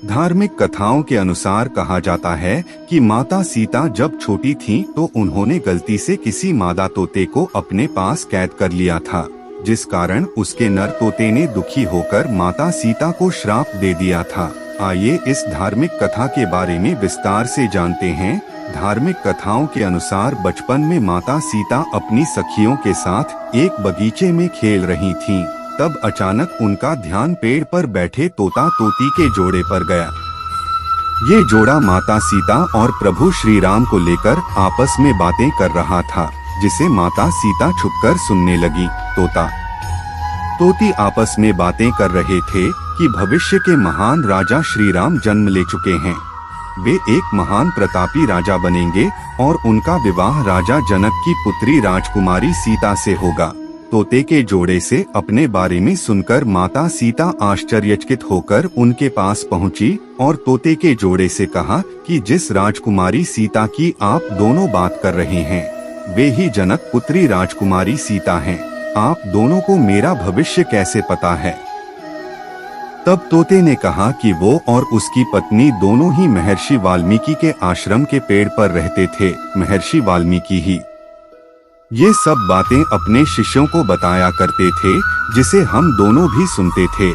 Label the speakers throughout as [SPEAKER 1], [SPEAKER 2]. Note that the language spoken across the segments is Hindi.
[SPEAKER 1] धार्मिक कथाओं के अनुसार कहा जाता है कि माता सीता जब छोटी थीं तो उन्होंने गलती से किसी मादा तोते को अपने पास कैद कर लिया था, जिस कारण उसके नर तोते ने दुखी होकर माता सीता को श्राप दे दिया था। आइए इस धार्मिक कथा के बारे में विस्तार से जानते हैं। धार्मिक कथाओं के अनुसार बचपन में माता सीता अपनी सखियों के साथ एक बगीचे में खेल रही थीं। तब अचानक उनका ध्यान पेड़ पर बैठे तोता तोती के जोड़े पर गया। ये जोड़ा माता सीता और प्रभु श्री राम को लेकर आपस में बातें कर रहा था, जिसे माता सीता छुपकर सुनने लगी। तोता तोती आपस में बातें कर रहे थे कि भविष्य के महान राजा श्री राम जन्म ले चुके हैं। वे एक महान प्रतापी राजा बनेंगे और उनका विवाह राजा जनक की पुत्री राजकुमारी सीता से होगा। तोते के जोड़े से अपने बारे में सुनकर माता सीता आश्चर्यचकित होकर उनके पास पहुंची और तोते के जोड़े से कहा कि जिस राजकुमारी सीता की आप दोनों बात कर रहे हैं, वे ही जनक पुत्री राजकुमारी सीता हैं। आप दोनों को मेरा भविष्य कैसे पता है? तब तोते ने कहा कि वो और उसकी पत्नी दोनों ही महर्षि वाल्मीकि के आश्रम के पेड़ पर रहते थे। महर्षि वाल्मीकि ही ये सब बातें अपने शिष्यों को बताया करते थे, जिसे हम दोनों भी सुनते थे।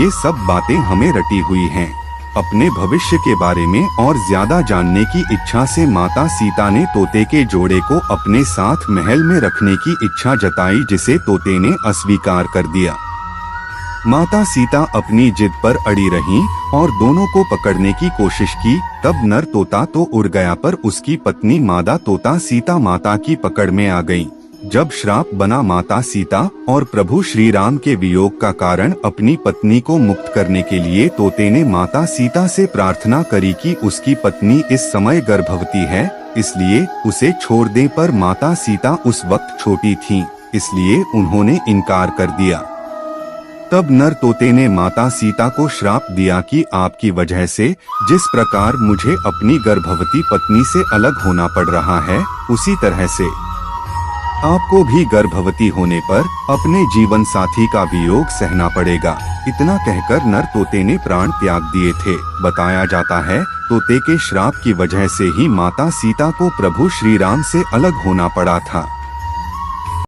[SPEAKER 1] ये सब बातें हमें रटी हुई हैं। अपने भविष्य के बारे में और ज्यादा जानने की इच्छा से माता सीता ने तोते के जोड़े को अपने साथ महल में रखने की इच्छा जताई, जिसे तोते ने अस्वीकार कर दिया। माता सीता अपनी जिद पर अड़ी रहीं और दोनों को पकड़ने की कोशिश की। तब नर तोता तो उड़ गया, पर उसकी पत्नी मादा तोता सीता माता की पकड़ में आ गई। जब श्राप बना माता सीता और प्रभु श्री राम के वियोग का कारण अपनी पत्नी को मुक्त करने के लिए तोते ने माता सीता से प्रार्थना करी कि उसकी पत्नी इस समय गर्भवती है, इसलिए उसे छोड़ दें। पर माता सीता उस वक्त छोटी थीं, इसलिए उन्होंने इनकार कर दिया। तब नर तोते ने माता सीता को श्राप दिया कि आपकी वजह से जिस प्रकार मुझे अपनी गर्भवती पत्नी से अलग होना पड़ रहा है, उसी तरह से आपको भी गर्भवती होने पर अपने जीवन साथी का वियोग सहना पड़ेगा। इतना कहकर नर तोते ने प्राण त्याग दिए थे। बताया जाता है तोते के श्राप की वजह से ही माता सीता को प्रभु श्री राम से अलग होना पड़ा था।